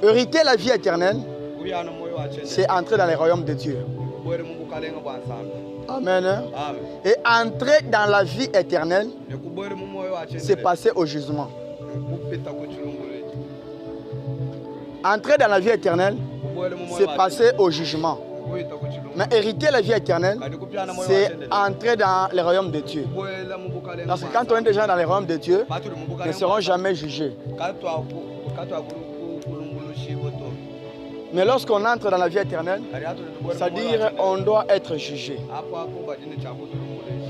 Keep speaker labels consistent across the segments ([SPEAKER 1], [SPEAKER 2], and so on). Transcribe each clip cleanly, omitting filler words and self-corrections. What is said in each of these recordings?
[SPEAKER 1] Hériter la vie éternelle, c'est entrer dans les royaumes de Dieu. Amen. Et entrer dans la vie éternelle, c'est passer au jugement. Entrer dans la vie éternelle, c'est passer au jugement. Mais hériter la vie éternelle, c'est entrer dans les royaumes de Dieu. Parce que quand on est déjà dans les royaumes de Dieu, ils ne seront jamais jugés. Mais lorsqu'on entre dans la vie éternelle, c'est-à-dire on doit être jugé.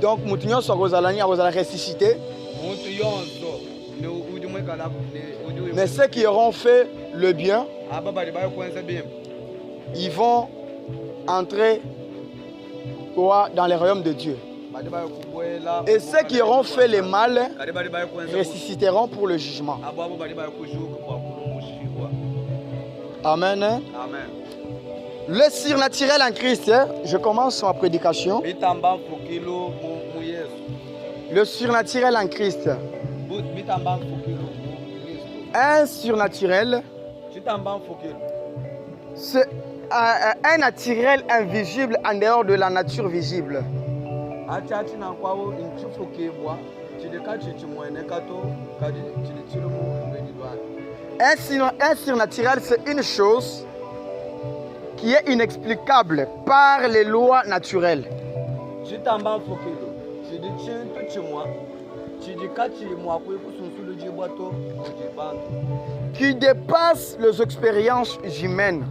[SPEAKER 1] Donc, Moutignon soit ressuscité. Mais ceux qui auront fait le bien, ils vont entrer dans les royaumes de Dieu. Et ceux qui auront fait le mal ressusciteront pour le jugement. Amen. Amen. Le surnaturel en Christ, je commence ma prédication. Le surnaturel en Christ. Un surnaturel, c'est un naturel invisible en dehors de la nature visible. Un surnaturel, c'est une chose qui est inexplicable par les lois naturelles. Qui dépasse les expériences humaines.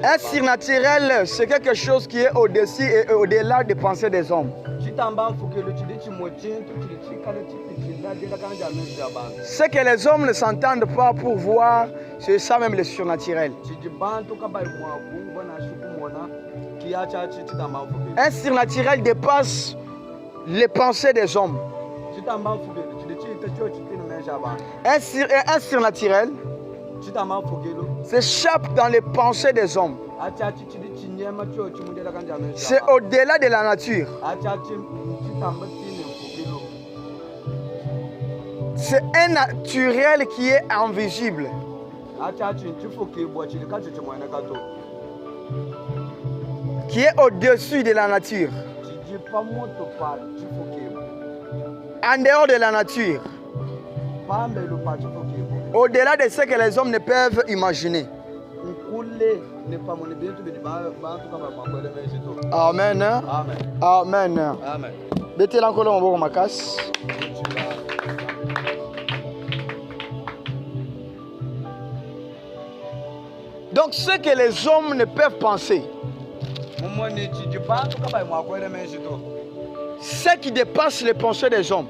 [SPEAKER 1] Un surnaturel, c'est quelque chose qui est au-dessus et au-delà des pensées des hommes. Ce que les hommes ne s'entendent pas pour voir, c'est ça même le surnaturel. Un surnaturel dépasse les pensées des hommes. Un surnaturel s'échappe dans les pensées des hommes. C'est au-delà de la nature. C'est un naturel qui est invisible. Qui est au-dessus de la nature. En dehors de la nature. Au-delà de ce que les hommes ne peuvent imaginer. Amen. Amen. Amen. Donc ce que les hommes ne peuvent penser, ce qui dépasse les pensées des hommes,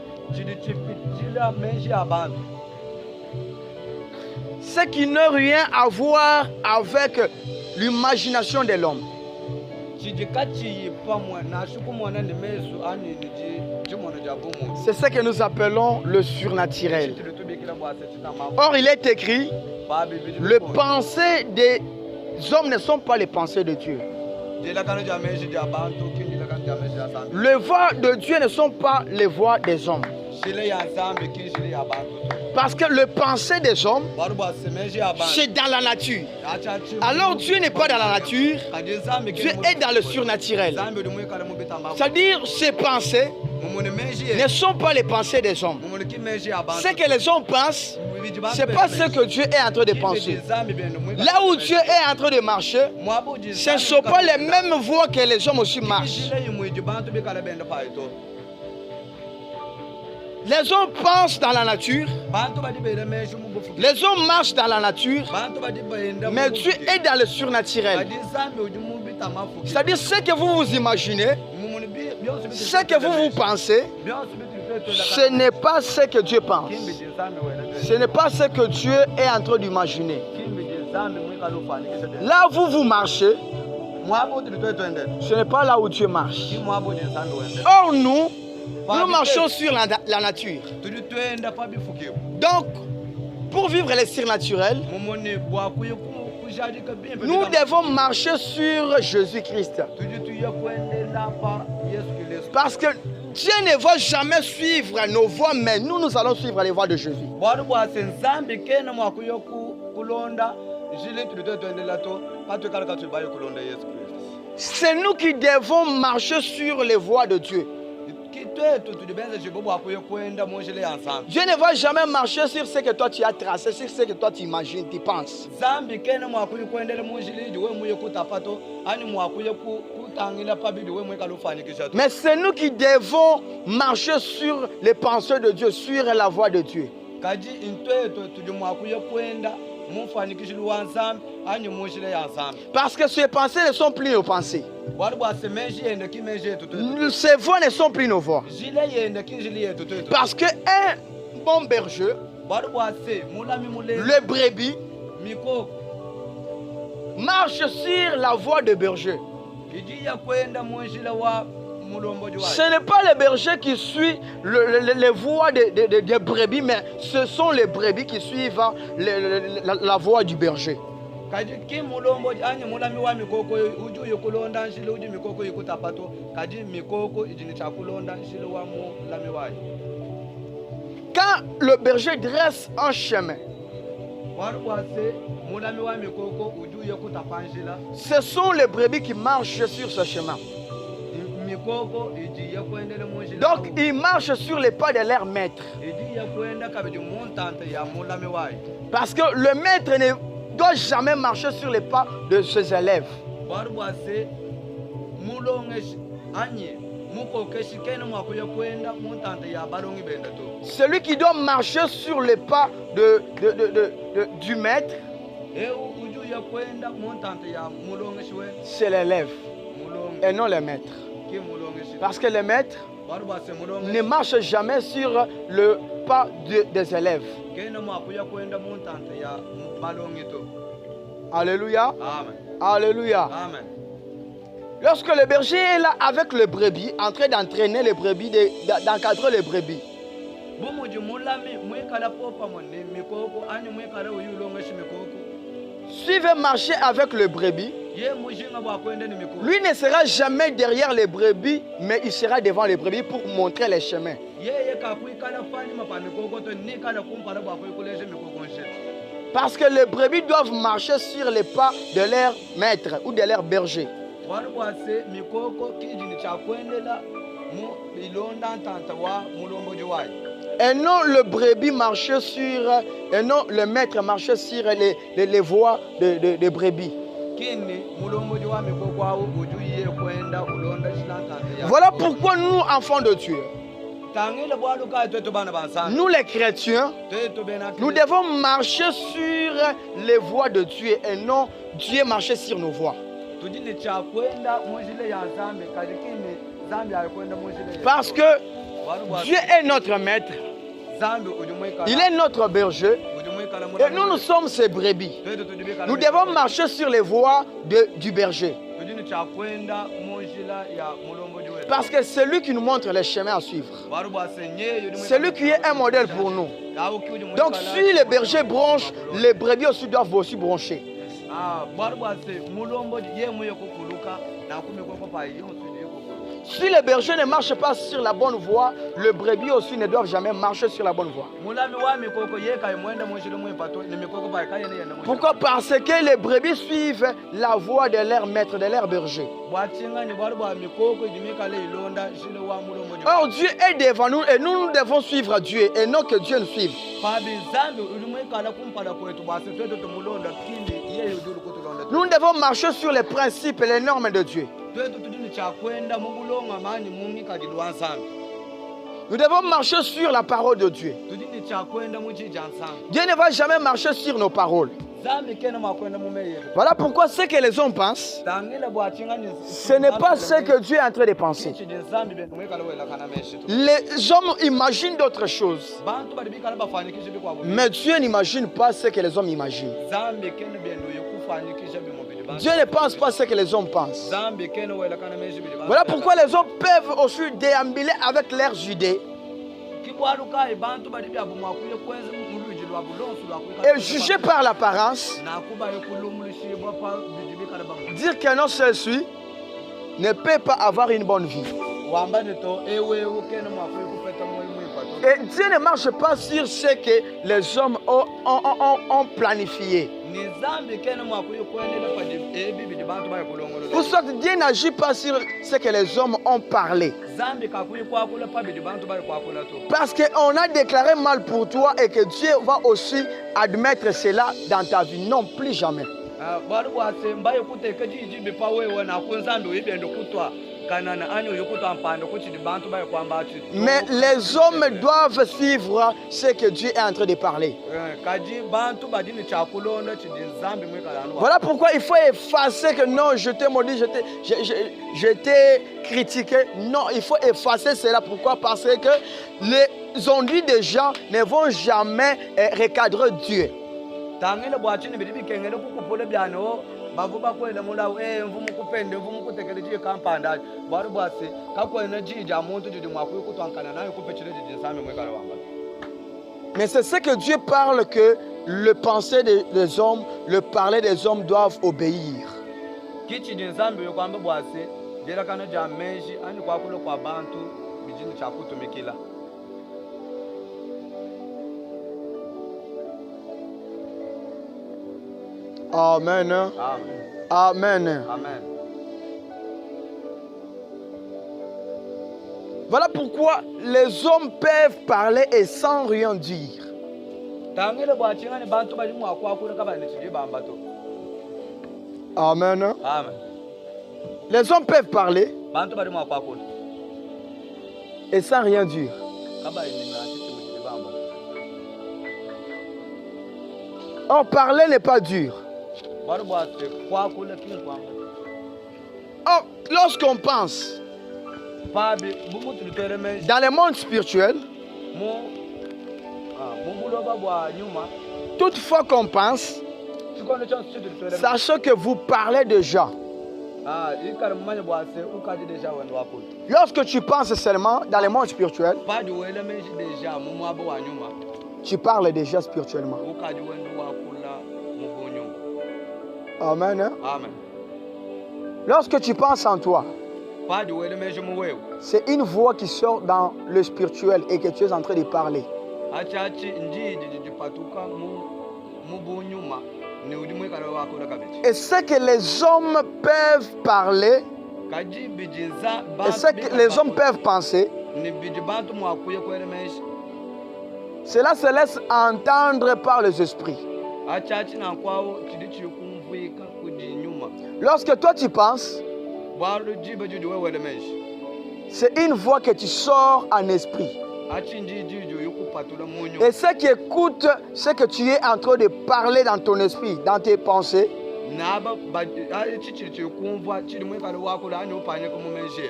[SPEAKER 1] ce qui n'a rien à voir avec l'imagination de l'homme. C'est ce que nous appelons le surnaturel. Or, il est écrit, les pensées des hommes ne sont pas les pensées de Dieu. Les voix de Dieu ne sont pas les voix des hommes. Parce que le pensée des hommes, c'est dans la nature. Alors Dieu n'est pas dans la nature, Dieu est dans le surnaturel. C'est-à-dire, ces pensées ne sont pas les pensées des hommes. Ce que les hommes pensent, ce n'est pas ce que Dieu est en train de penser. Là où Dieu est en train de marcher, ce ne sont pas les mêmes voies que les hommes aussi marchent. Les hommes pensent dans la nature. Les hommes marchent dans la nature. Mais Dieu est dans le surnaturel. C'est-à-dire ce que vous vous imaginez, ce que vous vous pensez, ce n'est pas ce que Dieu pense. Ce n'est pas ce que Dieu est en train d'imaginer. Là où vous marchez, ce n'est pas là où Dieu marche. Or nous marchons sur la nature. Donc, pour vivre les surnaturels, nous devons marcher sur Jésus-Christ. Parce que Dieu ne va jamais suivre nos voies, mais nous allons suivre les voies de Jésus. C'est nous qui devons marcher sur les voies de Dieu. Dieu ne va jamais marcher sur ce que toi tu as tracé, sur ce que toi tu imagines, tu penses. Mais c'est nous qui devons marcher sur les pensées de Dieu, sur la voie de Dieu. Parce que ces pensées ne sont plus nos pensées. Ces voix ne sont plus nos voix. Parce qu'un bon berger, le brebis, marche sur la voie de berger. Ce n'est pas le berger qui suit les voies des brebis, mais ce sont les brebis qui suivent la voie du berger. Quand le berger dresse un chemin, ce sont les brebis qui marchent sur ce chemin. Donc, ils marchent sur les pas de leur maître. Parce que le maître ne doit jamais marcher sur les pas de ses élèves. Celui qui doit marcher sur les pas du maître, c'est l'élève et non le maître. Parce que le maître ne marche jamais sur le pas des élèves. Alléluia.
[SPEAKER 2] Amen.
[SPEAKER 1] Alléluia.
[SPEAKER 2] Amen.
[SPEAKER 1] Lorsque le berger est là avec le brebis, en train d'entraîner les brebis, d'encadrer les brebis, s'il veut marcher avec le brebis, lui ne sera jamais derrière les brebis, mais il sera devant les brebis pour montrer les chemins. Parce que les brebis doivent marcher sur les pas de leur maître ou de leur berger. Et non le brebis marcher sur, et non le maître marcher sur les voies de brebis. Voilà pourquoi nous, enfants de Dieu, nous les chrétiens, nous devons marcher sur les voies de Dieu et non Dieu marcher sur nos voies. Parce que Dieu est notre maître, il est notre berger et nous sommes ses brebis. Nous devons marcher sur les voies du berger. Parce que c'est lui qui nous montre les chemins à suivre. C'est lui qui est un modèle pour nous. Donc si les bergers bronchent, les brebis aussi doivent aussi broncher. Si les bergers ne marchent pas sur la bonne voie, les brebis aussi ne doivent jamais marcher sur la bonne voie. Pourquoi? Parce que les brebis suivent la voie de leur maître, de leur berger. Or Dieu est devant nous et nous devons suivre Dieu et non que Dieu nous suive. Nous devons marcher sur les principes et les normes de Dieu. Nous devons marcher sur la parole de Dieu. Dieu ne va jamais marcher sur nos paroles. Voilà pourquoi ce que les hommes pensent, ce n'est pas ce que Dieu est en train de penser. Les hommes imaginent d'autres choses. Mais Dieu n'imagine pas ce que les hommes imaginent. Dieu ne pense pas ce que les hommes pensent. Voilà pourquoi les hommes peuvent aussi déambuler avec leurs idées et juger par l'apparence, dire qu'un homme seul ne peut pas avoir une bonne vie. Et Dieu ne marche pas sur ce que les hommes ont planifié. Pour ça, Dieu n'agit pas sur ce que les hommes ont parlé. Parce qu'on a déclaré mal pour toi et que Dieu va aussi admettre cela dans ta vie. Non, plus jamais. Mais les hommes doivent suivre ce que Dieu est en train de parler. Voilà pourquoi il faut effacer que non, je t'ai maudit, je t'ai critiqué. Non, il faut effacer cela. Pourquoi? Parce que les ondes des gens ne vont jamais recadrer Dieu. Mais c'est ce que Dieu parle, que le penser des hommes, le parler des hommes doivent obéir. Amen. Amen. Amen. Amen. Voilà pourquoi les hommes peuvent parler et sans rien dire. Amen. Amen. Les hommes peuvent parler et sans rien dire. Or, parler n'est pas dur. Or, lorsqu'on pense dans le monde spirituel, toutefois qu'on pense, sachez que vous parlez déjà. Lorsque tu penses seulement dans le monde spirituel, tu parles déjà spirituellement. Amen. Amen. Lorsque tu penses en toi, c'est une voix qui sort dans le spirituel et que tu es en train de parler. Et ce que les hommes peuvent parler, et ce que les hommes peuvent penser, cela se laisse entendre par les esprits. Lorsque toi tu penses, c'est une voix que tu sors en esprit. Et ceux qui écoutent ce que tu es en train de parler dans ton esprit, dans tes pensées,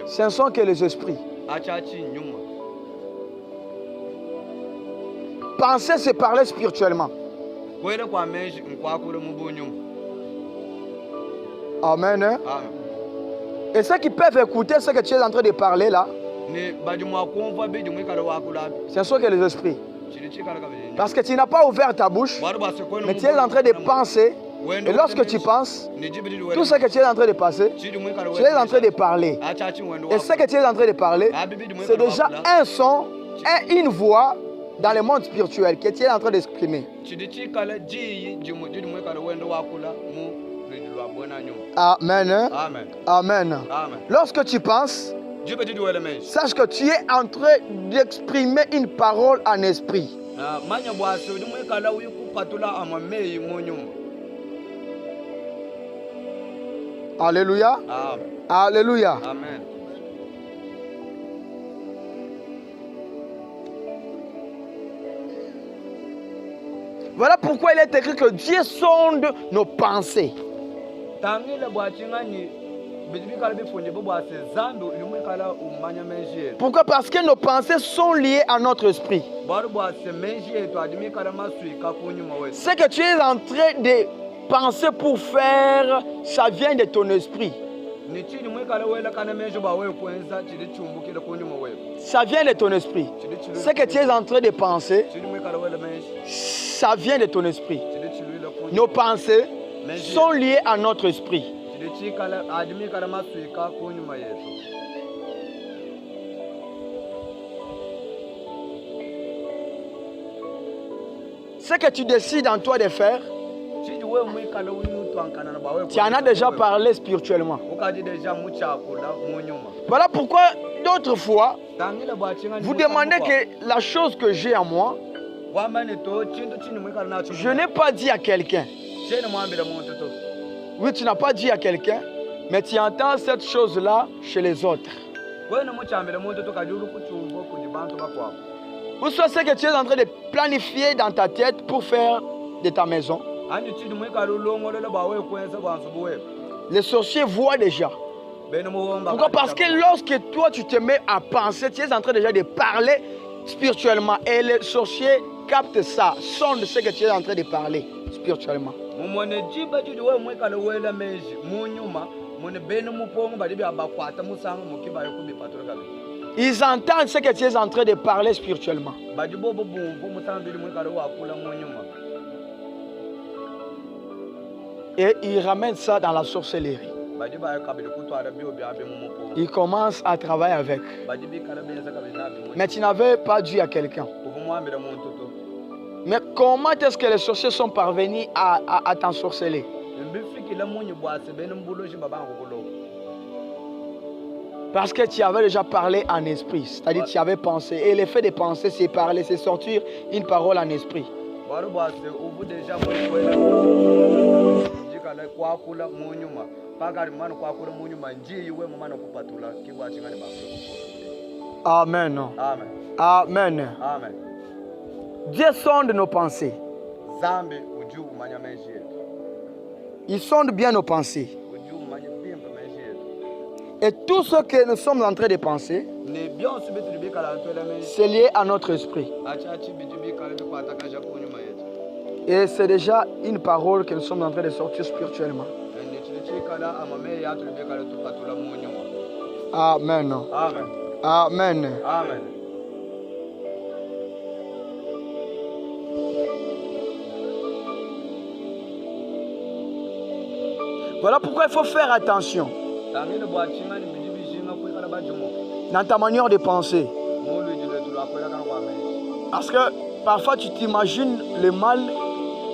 [SPEAKER 1] ce ne sont que les esprits. Penser, c'est parler spirituellement. Amen. Amen. Et ceux qui peuvent écouter ce que tu es en train de parler là, ce sont que les esprits. Parce que tu n'as pas ouvert ta bouche, mais tu es en train de penser. Et lorsque tu penses, tout ce que tu es en train de passer, tu es en train de parler. Et ce que tu es en train de parler, c'est déjà un son et une voix dans le monde spirituel que tu es en train d'exprimer. Amen. Amen. Amen. Amen. Lorsque tu penses, sache que tu es en train d'exprimer une parole en esprit. Alléluia. Amen. Alléluia. Amen. Voilà pourquoi il est écrit que Dieu sonde nos pensées. Pourquoi? Parce que nos pensées sont liées à notre esprit. Ce que tu es en train de penser pour faire, ça vient de ton esprit. Ça vient de ton esprit. Ce que tu es en train de penser, ça vient de ton esprit. Nos pensées sont liées à notre esprit. ce que tu décides en toi de faire, tu en as déjà parlé spirituellement. Voilà pourquoi d'autres fois, vous demandez que la chose que j'ai en moi, je n'ai pas dit à quelqu'un. Oui, tu n'as pas dit à quelqu'un, mais tu entends cette chose-là chez les autres. Ou soit ce que tu es en train de planifier dans ta tête pour faire de ta maison. Les sorciers voient déjà. Pourquoi? Parce que lorsque toi tu te mets à penser, tu es en train déjà de parler spirituellement. Et les sorciers captent ça, sondent ce que tu es en train de parler spirituellement. Ils entendent ce que tu es en train de parler spirituellement. Et ils ramènent ça dans la sorcellerie. Ils commencent à travailler avec. Mais tu n'avais pas dit à quelqu'un. Mais comment est-ce que les sorciers sont parvenus à t'ensorceler? Parce que tu avais déjà parlé en esprit, c'est-à-dire tu avais pensé. Et l'effet de penser, c'est parler, c'est sortir une parole en esprit. Amen. Amen. Amen. Amen. Dieu sonde nos pensées. Il sonde bien nos pensées. Et tout ce que nous sommes en train de penser, c'est lié à notre esprit. Et c'est déjà une parole que nous sommes en train de sortir spirituellement. Amen. Amen. Amen. Amen. Voilà pourquoi il faut faire attention dans ta manière de penser. Parce que parfois tu t'imagines le mal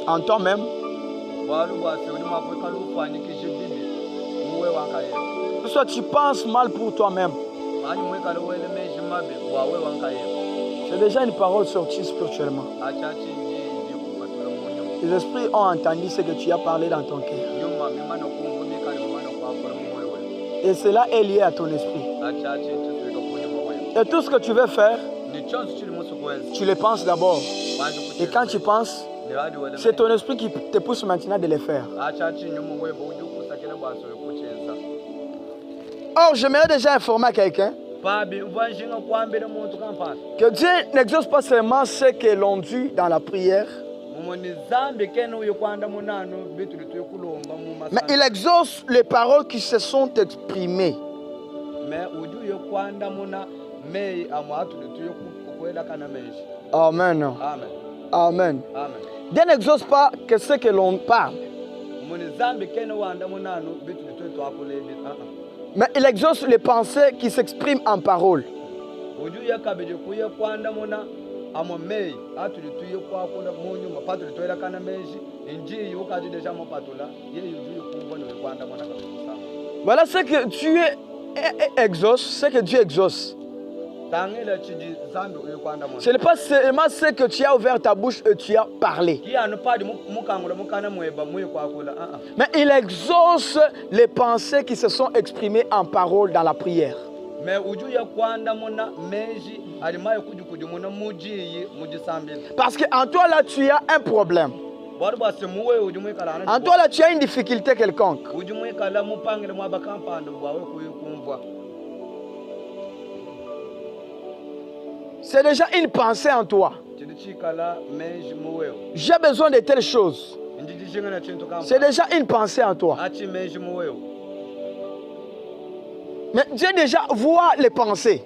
[SPEAKER 1] en toi-même. Soit tu penses mal pour toi-même. C'est déjà une parole sortie spirituellement. Les esprits ont entendu ce que tu as parlé dans ton cœur. Et cela est lié à ton esprit. Et tout ce que tu veux faire, tu le penses d'abord. Et quand tu penses, c'est ton esprit qui te pousse maintenant de le faire. Or, j'aimerais déjà informer quelqu'un que Dieu n'exauce pas seulement ce que l'on dit dans la prière, mais il exauce les paroles qui se sont exprimées. Amen. Amen. Dieu n'exauce pas que ce que l'on parle, mais il exauce les pensées qui s'expriment en paroles. Voilà ce que Dieu exauce, ce que Dieu exauce. Ce n'est pas seulement ce que tu as ouvert ta bouche et tu as parlé. Mais il exauce les pensées qui se sont exprimées en paroles dans la prière. Parce qu'en toi là tu as un problème. En toi là tu as une difficulté quelconque. C'est déjà une pensée en toi. J'ai besoin de telle chose. C'est déjà une pensée en toi. Mais Dieu déjà voit les pensées.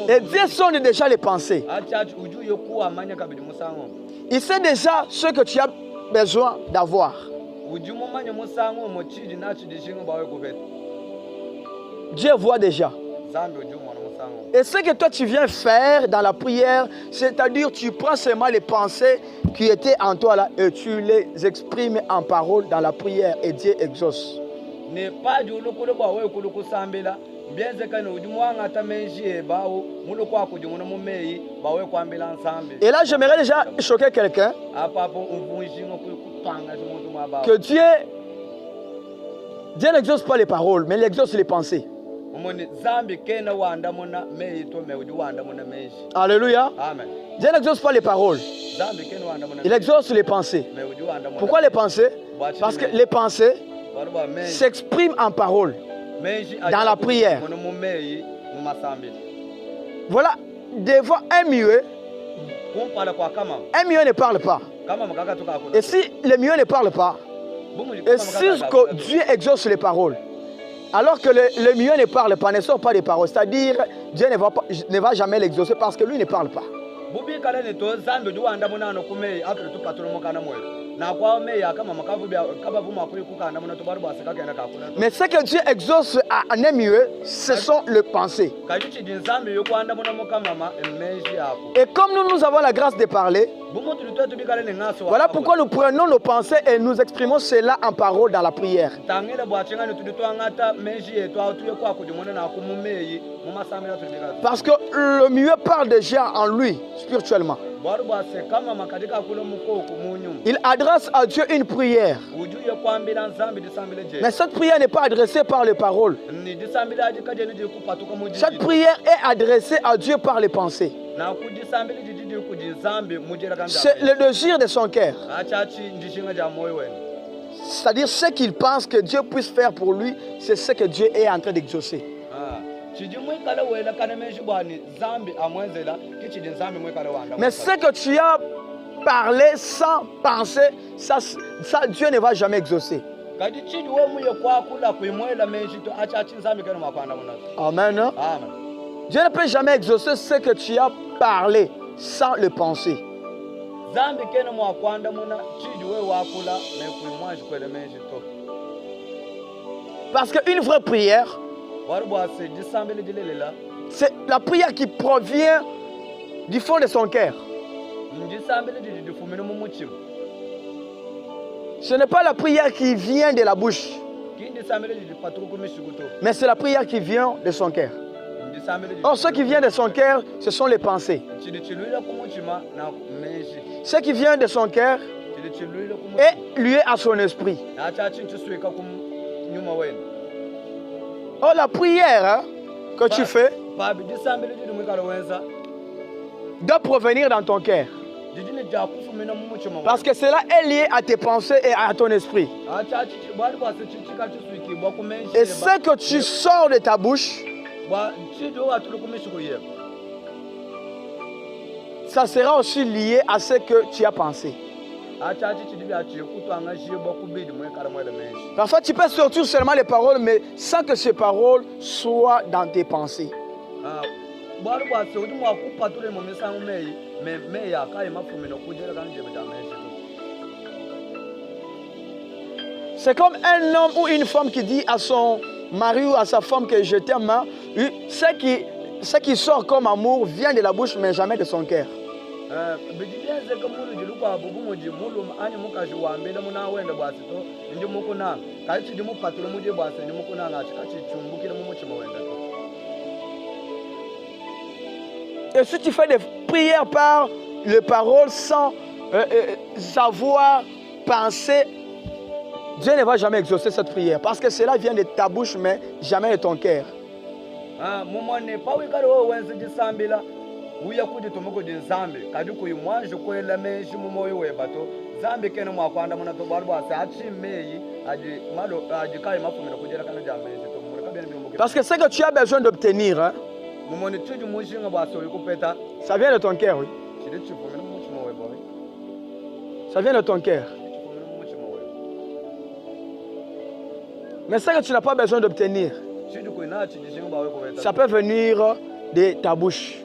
[SPEAKER 1] Et Dieu sonde déjà les pensées. Il sait déjà ce que tu as besoin d'avoir. Dieu voit déjà. Et ce que toi tu viens faire dans la prière, c'est-à-dire tu prends seulement les pensées qui étaient en toi là et tu les exprimes en parole dans la prière et Dieu exauce. Et là, j'aimerais déjà choquer quelqu'un que Dieu n'exauce pas les paroles, mais il exauce les pensées. Alléluia. Amen. Dieu n'exauce pas les paroles. Il exauce les pensées. Pourquoi les pensées? Parce que les pensées s'expriment en paroles dans la prière. Voilà, des fois un muet ne parle pas. Et si le muet ne parle pas, et si Dieu exauce les paroles, alors que le muet ne parle pas, ne sort pas des paroles, c'est-à-dire Dieu ne va jamais l'exaucer parce que lui ne parle pas. Mais ce que Dieu exauce en un muet, ce sont les pensées. Et comme nous avons la grâce de parler, voilà pourquoi nous prenons nos pensées et nous exprimons cela en parole dans la prière. Parce que le muet parle déjà en lui, spirituellement. Il adresse à Dieu une prière. Mais cette prière n'est pas adressée par les paroles. Cette prière est adressée à Dieu par les pensées. C'est le désir de son cœur. C'est-à-dire ce qu'il pense que Dieu puisse faire pour lui, c'est ce que Dieu est en train d'exaucer. Mais ce que tu as parlé sans penser, ça Dieu ne va jamais exaucer. Amen. Dieu ne peut jamais exaucer ce que tu as parlé sans le penser. Parce qu'une vraie prière, c'est la prière qui provient du fond de son cœur. Ce n'est pas la prière qui vient de la bouche, mais c'est la prière qui vient de son cœur. Or, ce qui vient de son cœur, ce sont les pensées. Ce qui vient de son cœur est lié à son esprit. Or, la prière que tu fais doit provenir dans ton cœur. Parce que cela est lié à tes pensées et à ton esprit. Et ce que tu sors de ta bouche, ça sera aussi lié à ce que tu as pensé. Parfois tu peux sortir seulement les paroles, mais sans que ces paroles soient dans tes pensées. C'est comme un homme ou une femme qui dit à son mari ou à sa femme que je t'aime. Ce qui sort comme amour vient de la bouche mais jamais de son cœur. Et si tu fais des prières par les paroles sans savoir penser, Dieu ne va jamais exaucer cette prière parce que cela vient de ta bouche mais jamais de ton cœur. Parce que ce que tu as besoin d'obtenir, hein, ça vient de ton cœur, oui. Ça vient de ton cœur. Mais ce que tu n'as pas besoin d'obtenir, ça peut venir de ta bouche.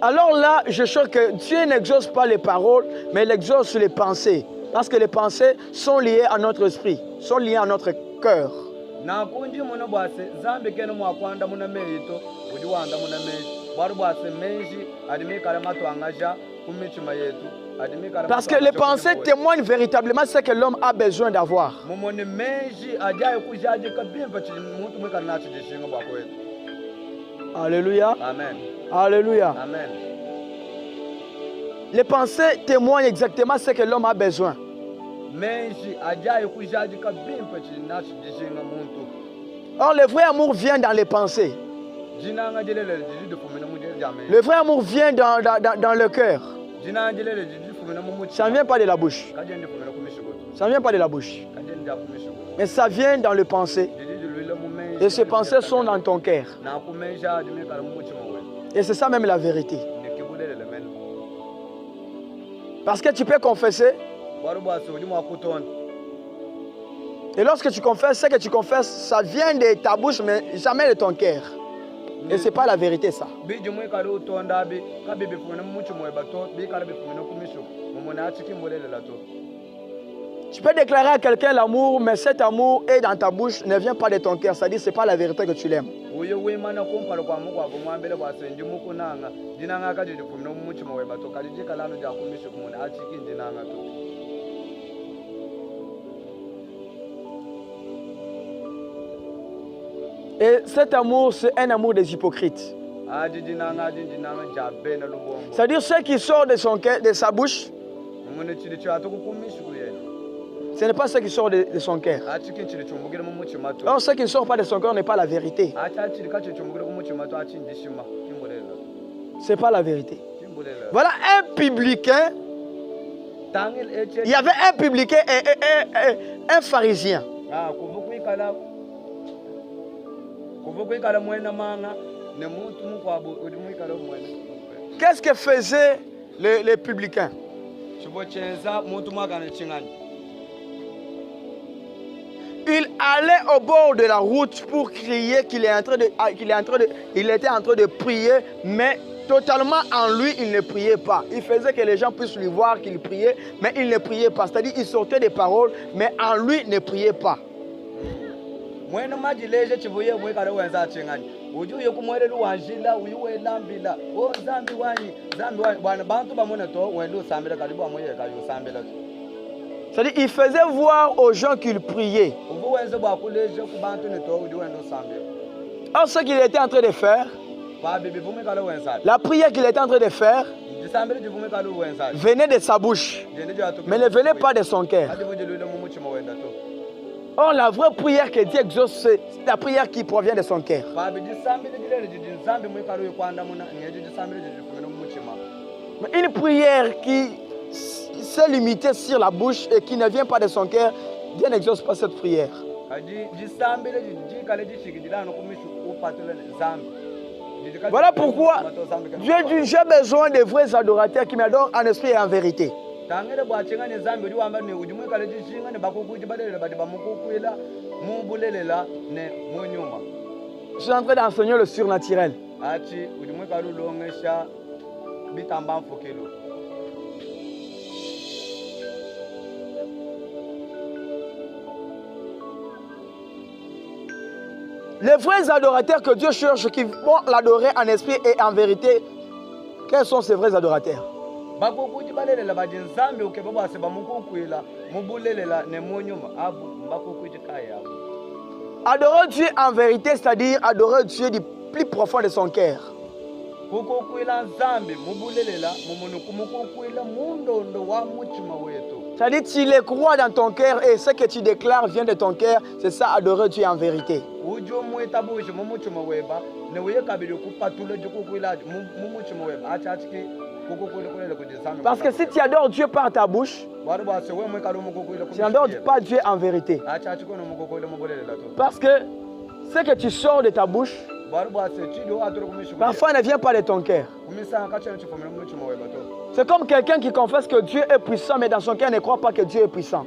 [SPEAKER 1] Alors là, je sais que Dieu n'exauce pas les paroles, mais il exauce les pensées. Parce que les pensées sont liées à notre esprit, sont liées à notre cœur. Parce que les pensées témoignent véritablement ce que l'homme a besoin d'avoir. Alléluia.
[SPEAKER 2] Amen.
[SPEAKER 1] Alléluia.
[SPEAKER 2] Amen.
[SPEAKER 1] Les pensées témoignent exactement ce que l'homme a besoin. Or, le vrai amour vient dans les pensées. Le vrai amour vient dans le cœur. Ça ne vient pas de la bouche. Ça ne vient pas de la bouche. Mais ça vient dans les pensées. Et ces pensées sont dans ton cœur. Et c'est ça même la vérité. Parce que tu peux confesser. Et lorsque tu confesses, ce que tu confesses, ça vient de ta bouche, mais jamais de ton cœur. Et ce n'est pas la vérité, ça. Tu peux déclarer à quelqu'un l'amour, mais cet amour est dans ta bouche, ne vient pas de ton cœur. C'est-à-dire que ce n'est pas la vérité que tu l'aimes. Et cet amour, c'est un amour des hypocrites. C'est-à-dire ce qui sort de son cœur, de sa bouche, ce n'est pas ce qui sort de son cœur. Or, ce qui ne sort pas de son cœur n'est pas la vérité. Ce n'est pas la vérité. Voilà un publicain. Il y avait un publicain et un pharisien. Qu'est-ce que faisaient les publicains? Il allait au bord de la route pour crier qu'il était en train de prier, mais totalement en lui, il ne priait pas. Il faisait que les gens puissent lui voir qu'il priait, mais il ne priait pas. C'est-à-dire qu'il sortait des paroles, mais en lui, il ne priait pas. C'est-à-dire qu'il faisait voir aux gens qu'il priait. Or, ce qu'il était en train de faire, la prière qu'il était en train de faire, venait de sa bouche, mais ne venait pas de son cœur. Or, la vraie prière que Dieu exauce, c'est la prière qui provient de son cœur. Mais une prière qui s'est limitée sur la bouche et qui ne vient pas de son cœur, Dieu n'exauce pas cette prière. Voilà pourquoi Dieu dit, j'ai besoin de vrais adorateurs qui m'adorent en esprit et en vérité. Je suis en train d'enseigner le surnaturel. Les vrais adorateurs que Dieu cherche, qui vont l'adorer en esprit et en vérité, quels sont ces vrais adorateurs? Adorer Dieu en vérité, c'est-à-dire adorer Dieu du plus profond de son cœur. C'est-à-dire que tu les crois dans ton cœur et ce que tu déclares vient de ton cœur, c'est ça, adorer Dieu en vérité. Parce que si tu adores Dieu par ta bouche, tu n'adores pas Dieu en vérité. Parce que ce que tu sors de ta bouche, parfois ne vient pas de ton cœur. C'est comme quelqu'un qui confesse que Dieu est puissant, mais dans son cœur ne croit pas que Dieu est puissant.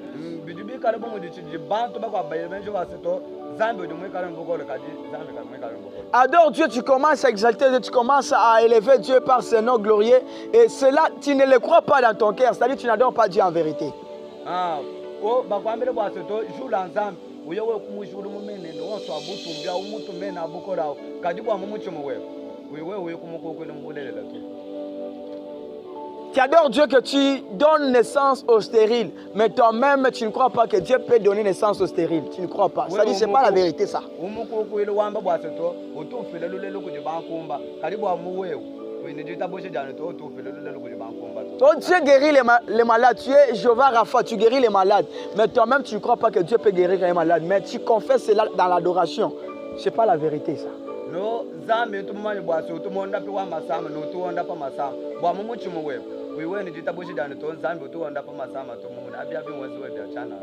[SPEAKER 1] Adore Dieu, tu commences à exalter Dieu, tu commences à élever Dieu par ses noms glorieux. Et cela, tu ne le crois pas dans ton cœur, c'est-à-dire que tu n'adores pas Dieu en vérité.
[SPEAKER 2] Ah, oh, bakwambele bwase to jula nzambi uye we kumujulu mumene ndo wonso abutumbya umutu mena abukorawo kadi bwa mumuchumo wewe uye kumukokwele mbulelela tu.
[SPEAKER 1] Tu adores Dieu que tu donnes naissance au stérile, mais toi-même tu ne crois pas que Dieu peut donner naissance au stérile. Tu ne crois pas. Ça dit, c'est pas la vérité ça. Oh, Dieu guérit les malades. Tu es Jéhovah Rapha, tu guéris les malades. Mais toi-même tu ne crois pas que Dieu peut guérir les malades. Mais tu confesses cela dans l'adoration. C'est pas la vérité ça.
[SPEAKER 2] No, zambi tumanye bwase utumonda pe wa masama no tuonda pa masama. Bwa mumuchumo wewe. Wewe ni jitabushi dane to zambi utuonda pa masama to mumuna abi abi wazi wewe chana.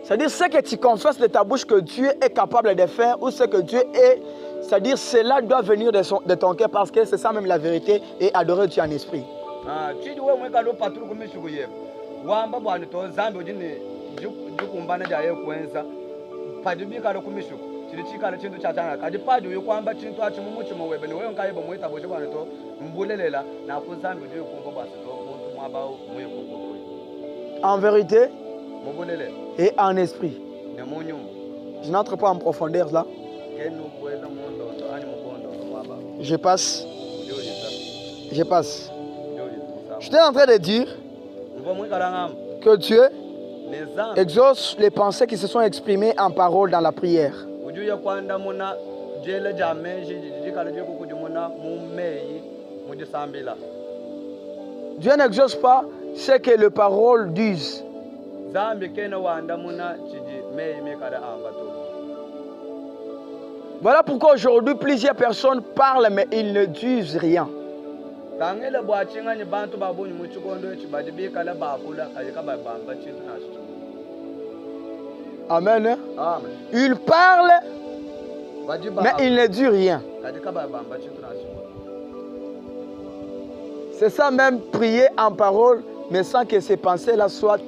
[SPEAKER 1] C'est-à-dire ce que tu confesses de ta bouche que Dieu est capable de faire ou ce que Dieu est, c'est-à-dire cela doit venir de ton cœur parce que c'est ça même la vérité et adorer Dieu en esprit.
[SPEAKER 2] Ah, chidi wewe mweka lo patru kumishugo yewe. Wamba bwa to zambi ujini jukumbana jaye kwenza. Padibika lo kumishugo. Chirichikala chintu chachana kadi padi uyo kwamba chintu achi mumuchumo webe niweyo nkayebo mwita boje bwana to mbulelela na kuzambi uyo kumva basi to muntu mwaba muyo kumva.
[SPEAKER 1] En vérité
[SPEAKER 2] mubulele
[SPEAKER 1] et en esprit.
[SPEAKER 2] Ne munyumba.
[SPEAKER 1] Je n'entre pas en profondeur là.
[SPEAKER 2] Kenu kwela mundondo ani mubondo mwaba.
[SPEAKER 1] Je passe. Je passe. Je suis en train de dire que Dieu exauce les pensées qui se sont exprimées en parole dans la prière. Dieu n'exauce pas ce que les paroles disent. Voilà pourquoi aujourd'hui plusieurs personnes parlent mais ils ne disent rien. Amen. Ils parlent mais ils ne disent rien. C'est ça même prier en parole mais sans que ces pensées-là soient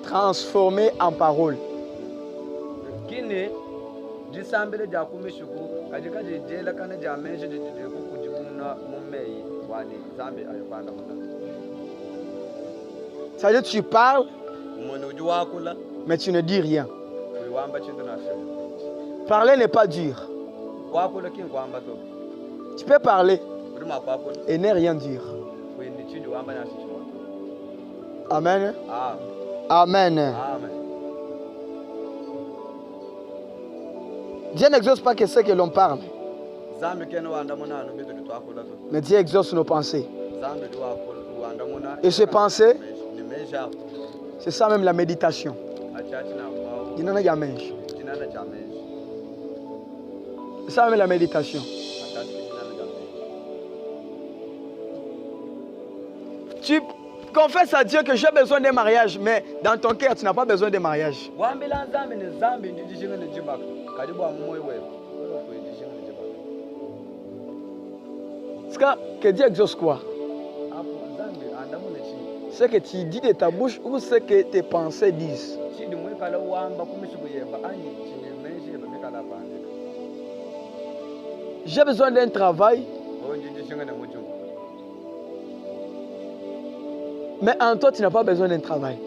[SPEAKER 1] transformées en parole. C'est-à-dire tu parles mais tu ne dis rien. Parler n'est pas dur. Tu peux parler et ne rien dire. Amen. Amen. Dieu n'exauce pas que ce que l'on parle. Mais Dieu exauce nos pensées. Et ces pensées, c'est ça même la méditation. C'est ça même la méditation. Tu confesses à Dieu que j'ai besoin d'un mariage, mais dans ton cœur, tu n'as pas besoin de mariage. Que Dieu exauce quoi? Ce que tu dis de ta bouche ou ce que tes pensées disent. J'ai besoin d'un travail. Mais en toi, tu n'as pas besoin d'un travail.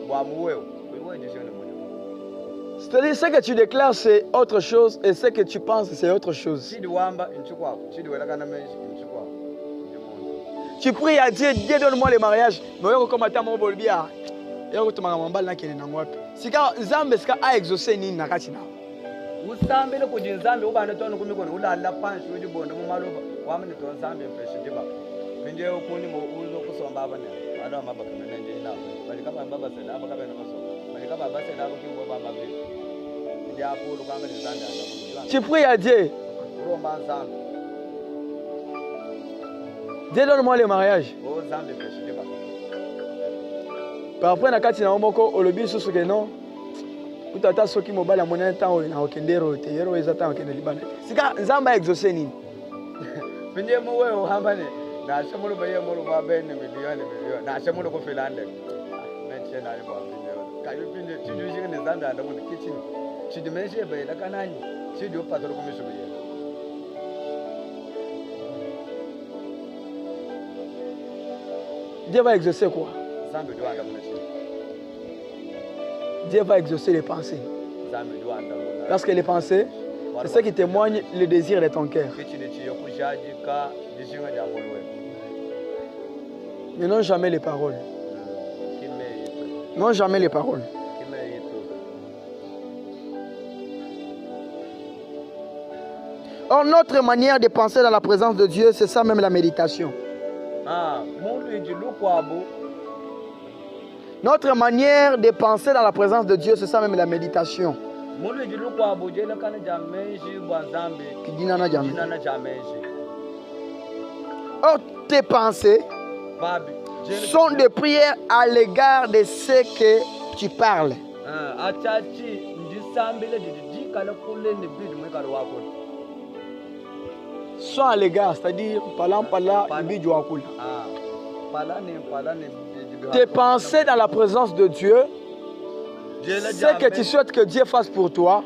[SPEAKER 1] C'est-à-dire, ce que tu déclares, c'est autre chose, et ce que tu penses, c'est autre chose. Tu pries à Dieu, Dieu donne-moi le mariage. Mais comme à mon bolbia, et on te m'a m'emballé là qui est dans moi. Si quand Zambe a exaucé ni nakatina. Usambe le kujin Zambe ubana tono kumiko ula la panshi uji bondo mu maloba wa mane to Zambe fresh diba. Minje okuni mo uzo kusomba bane. Bado mabaka menenje ina. Bali kama baba sena baka bana maso. Bali kama baba sena ko kimbo baba be. Ndia apolo kanga ni Zambe. Tu pries à Dieu. Roma Zambe. Dieu donne-moi le mariage. Après, na kati na omoko olobi susu ke non. Utata soki mobala mona temps na okendero te yero eza temps okende libana. Sika Nzamba exaucer nini? Pinde mo wewe hambane. Na shamulo baye mo ba bene milioni. Na shamulo ko filande. Menche na ibo pinde. Kayo pinde tidu jinga ne Zambia ndamu kitchen. Chidi menche baye la kanani. Chidi opatoro komisho baye. Dieu va exaucer quoi? Dieu va exaucer les pensées. Parce que les pensées, c'est ce qui témoigne le désir de ton cœur. Mais non jamais les paroles. Non jamais les paroles. Or, notre manière de penser dans la présence de Dieu, c'est ça même la méditation. Notre manière de penser dans la présence de Dieu, c'est ça même la méditation. Or, tes pensées sont des prières à l'égard de ce que tu parles. Sont à l'égard, c'est-à-dire tes pensées dans la présence de Dieu, ce que tu souhaites que Dieu fasse pour toi,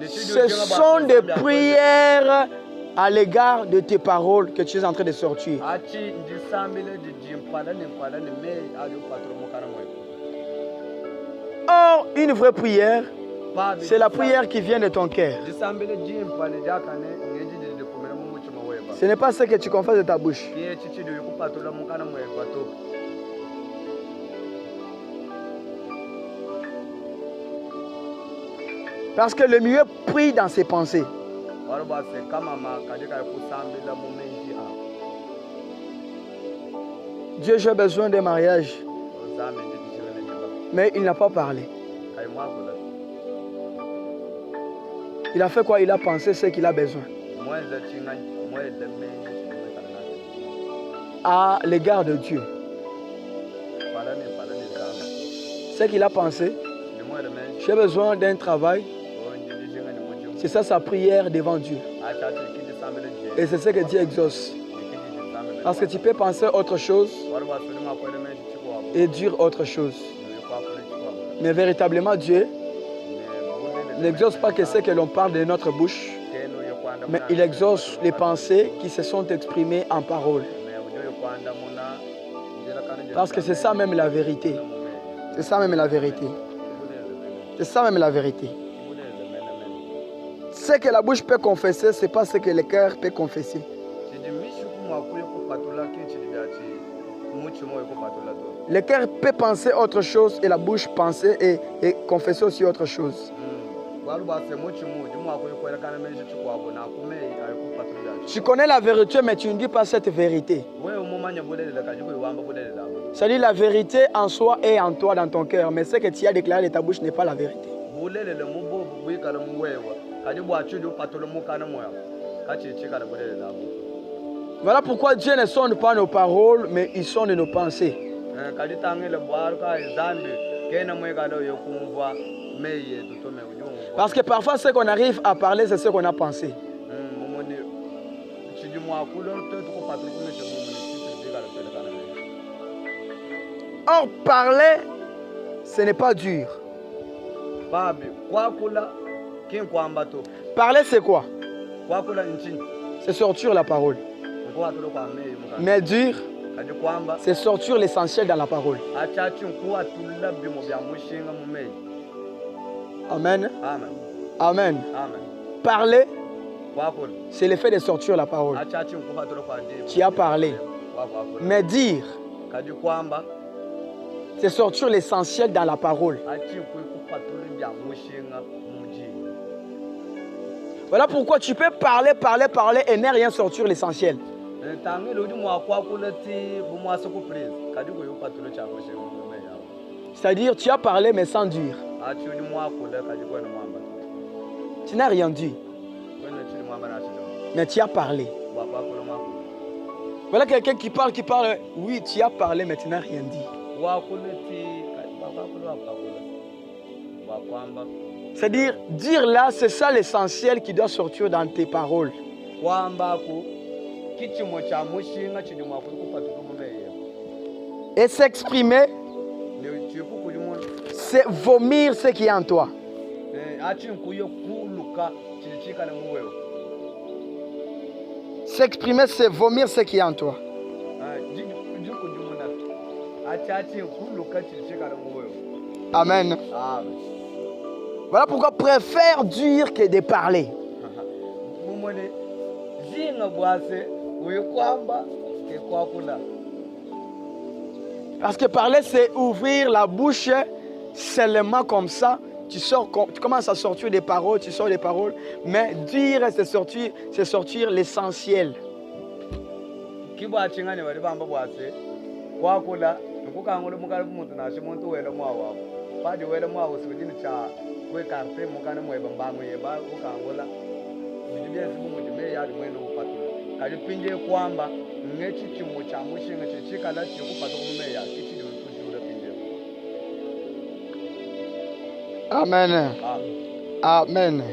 [SPEAKER 1] ce sont des prières à l'égard de tes paroles que tu es en train de sortir. Or, une vraie prière, c'est la prière qui vient de ton cœur. Ce n'est pas ce que tu confesses de ta bouche. Parce que le mieux prie dans ses pensées. Dieu, j'ai besoin d'un mariage. Mais il n'a pas parlé. Il a fait quoi? Il a pensé ce qu'il a besoin. À l'égard de Dieu. Ce qu'il a pensé, j'ai besoin d'un travail. C'est ça sa prière devant Dieu. Et c'est ce que Dieu exauce. Parce que tu peux penser autre chose et dire autre chose. Mais véritablement Dieu n'exauce pas que ce que l'on parle de notre bouche, mais il exauce les pensées qui se sont exprimées en parole. Parce que c'est ça même la vérité. C'est ça même la vérité. C'est ça même la vérité. Ce que la bouche peut confesser, ce n'est pas ce que le cœur peut confesser. Le cœur peut penser autre chose et la bouche penser et confesser aussi autre chose. Tu connais la vérité, mais tu ne dis pas cette vérité. C'est-à-dire la vérité en soi est en toi, dans ton cœur, mais ce que tu as déclaré de ta bouche n'est pas la vérité. Voilà pourquoi Dieu ne sonde pas nos paroles, mais il sonde nos pensées. Parce que parfois ce qu'on arrive à parler, c'est ce qu'on a pensé. Or, parler, ce n'est pas dur. Parler, c'est quoi? C'est sortir la parole. Mais dur, c'est sortir l'essentiel dans la parole. Amen. Amen. Parler, c'est le fait de sortir la parole. Tu as parlé. Mais dire, c'est sortir l'essentiel dans la parole. Voilà pourquoi tu peux parler et ne rien sortir l'essentiel. C'est-à-dire, tu as parlé mais sans dire. Tu n'as rien dit. Mais tu as parlé. Voilà quelqu'un qui parle. Oui, tu as parlé mais tu n'as rien dit. C'est-à-dire, dire là, c'est ça l'essentiel qui doit sortir dans tes paroles. Et s'exprimer, c'est vomir ce qui est en toi. S'exprimer, c'est vomir ce qui est en toi. Amen. Voilà pourquoi préfère dire que de parler. Parce que parler, c'est ouvrir la bouche seulement comme ça. Tu commences à sortir des paroles, tu sors des paroles. Mais dire, c'est sortir l'essentiel. Amen. Amen.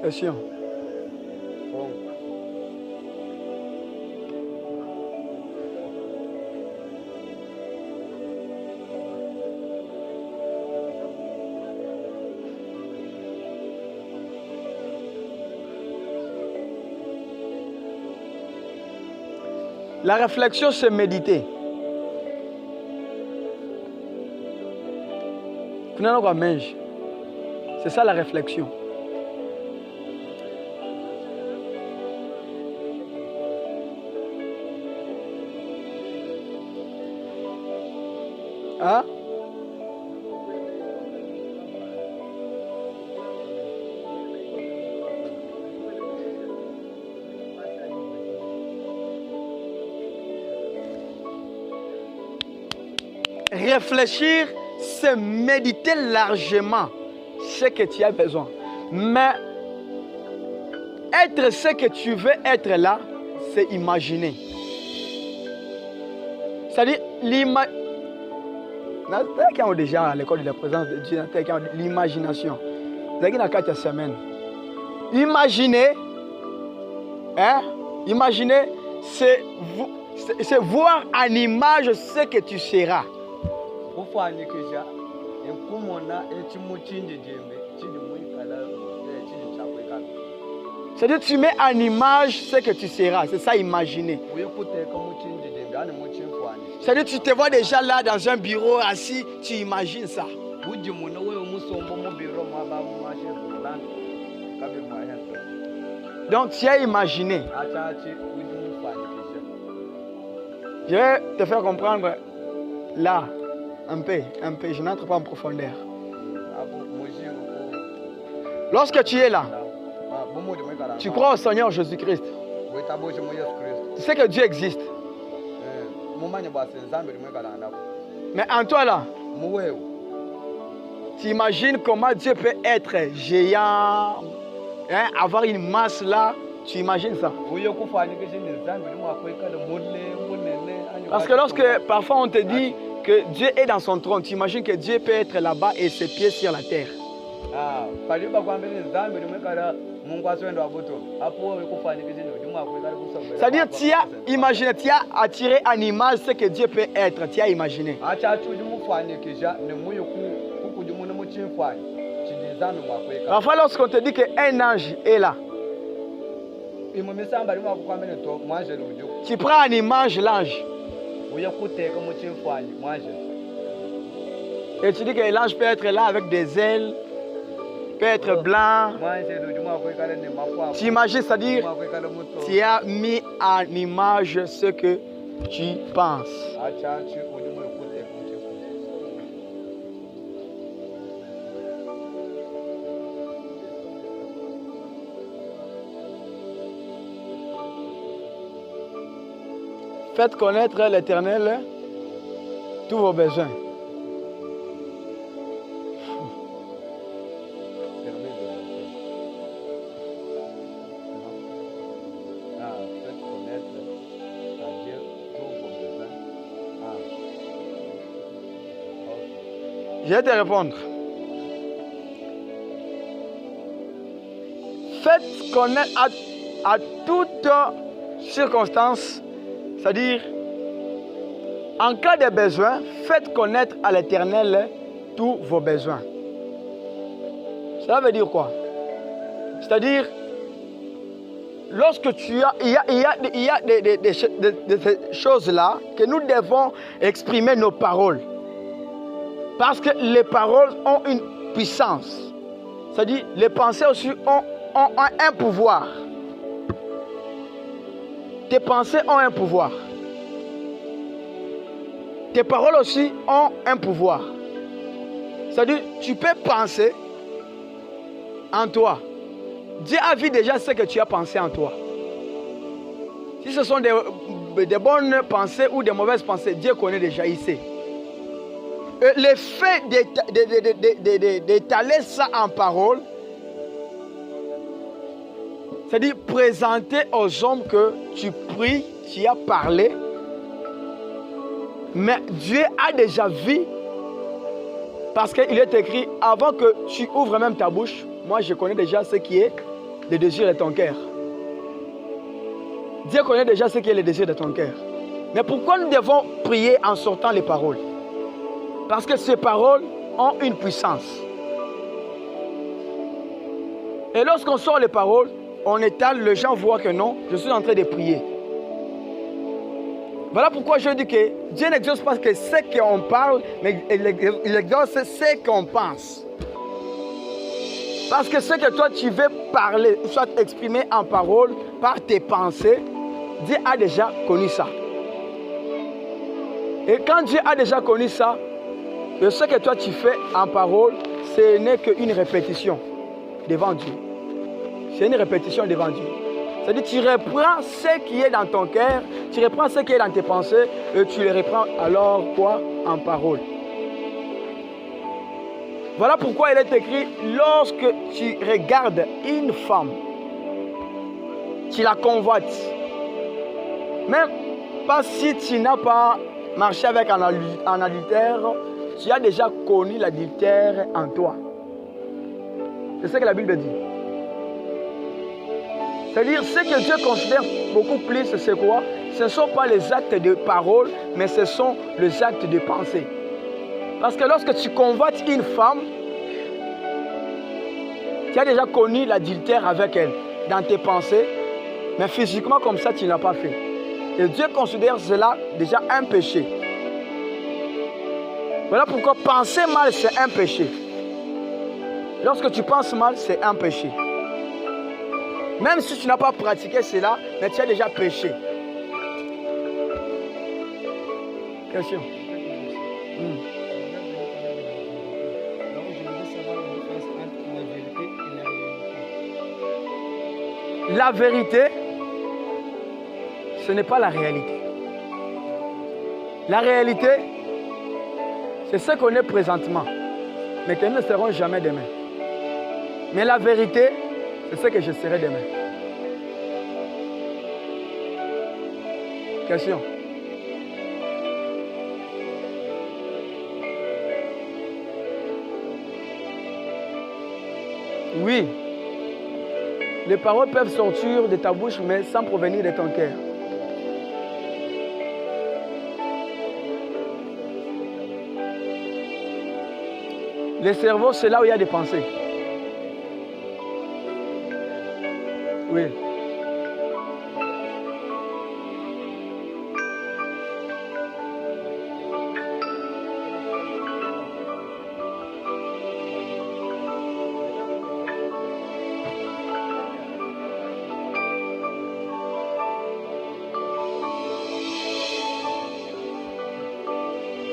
[SPEAKER 1] Question. La réflexion, c'est méditer. C'est ça la réflexion. Hein? Réfléchir, c'est méditer largement ce que tu as besoin. Mais être ce que tu veux être là, c'est imaginer. C'est-à-dire, déjà à l'école de la présence de Dieu, l'imagination. Imaginer, hein? Imaginer, c'est voir en image ce que tu seras. C'est-à-dire tu mets en image ce que tu seras. C'est ça, imaginer. C'est-à-dire tu te vois déjà là dans un bureau assis, tu imagines ça. Donc tu as imaginé. Je vais te faire comprendre là, un peu, je n'entre pas en profondeur. Lorsque tu es là, tu crois au Seigneur Jésus-Christ. Tu sais que Dieu existe. Mais en toi là, tu imagines comment Dieu peut être géant, hein, avoir une masse là, tu imagines ça. Parce que lorsque parfois on te dit que Dieu est dans son trône, tu imagines que Dieu peut être là-bas et ses pieds sur la terre. C'est-à-dire tu as imaginé, tu as attiré en image ce que Dieu peut être, tu as imaginé. Parfois lorsqu'on te dit qu'un ange est là, tu prends en image l'ange. Et tu dis que l'ange peut être là avec des ailes, peut être blanc. Tu imagines, c'est-à-dire, tu as mis en image ce que tu penses. Faites connaître l'Éternel tous vos besoins. Je vais te répondre. Faites connaître à toute circonstance, c'est-à-dire, en cas de besoin, faites connaître à l'Éternel tous vos besoins. Cela veut dire quoi? C'est-à-dire, lorsque il y a des choses-là que nous devons exprimer nos paroles. Parce que les paroles ont une puissance. C'est-à-dire, les pensées aussi ont un pouvoir. Tes pensées ont un pouvoir. Tes paroles aussi ont un pouvoir. C'est-à-dire, tu peux penser en toi. Dieu a vu déjà ce que tu as pensé en toi. Si ce sont des bonnes pensées ou des mauvaises pensées, Dieu connaît déjà, il sait. Le fait d'étaler ça en parole, c'est-à-dire présenter aux hommes que tu pries, tu as parlé, mais Dieu a déjà vu, parce qu'il est écrit, avant que tu ouvres même ta bouche, moi je connais déjà ce qui est le désir de ton cœur. Dieu connaît déjà ce qui est le désir de ton cœur. Mais pourquoi nous devons prier en sortant les paroles? Parce que ces paroles ont une puissance. Et lorsqu'on sort les paroles, on étale, les gens voient que non, je suis en train de prier. Voilà pourquoi je dis que Dieu n'exauce pas que ce qu'on parle, mais il exauce ce qu'on pense. Parce que ce que toi tu veux parler, soit exprimer en parole, par tes pensées, Dieu a déjà connu ça. Et quand Dieu a déjà connu ça, ce que toi tu fais en parole, ce n'est qu'une répétition devant Dieu. C'est une répétition devant Dieu. C'est-à-dire tu reprends ce qui est dans ton cœur, tu reprends ce qui est dans tes pensées et tu les reprends alors quoi? En parole. Voilà pourquoi il est écrit, lorsque tu regardes une femme, tu la convoites. Même pas si tu n'as pas marché avec un adultère, tu as déjà connu l'adultère en toi. C'est ce que la Bible dit. C'est-à-dire, ce que Dieu considère beaucoup plus, c'est quoi? Ce ne sont pas les actes de parole, mais ce sont les actes de pensée. Parce que lorsque tu convoites une femme, tu as déjà connu l'adultère avec elle, dans tes pensées, mais physiquement comme ça, tu ne l'as pas fait. Et Dieu considère cela déjà un péché. Voilà pourquoi penser mal, c'est un péché. Lorsque tu penses mal, c'est un péché. Même si tu n'as pas pratiqué cela, mais tu as déjà péché. Question. La vérité, ce n'est pas la réalité. La réalité, c'est ce qu'on est présentement, mais que nous ne serons jamais demain. Mais la vérité, c'est ce que je serai demain. Question. Oui. Les paroles peuvent sortir de ta bouche, mais sans provenir de ton cœur. Le cerveau, c'est là où il y a des pensées. Oui.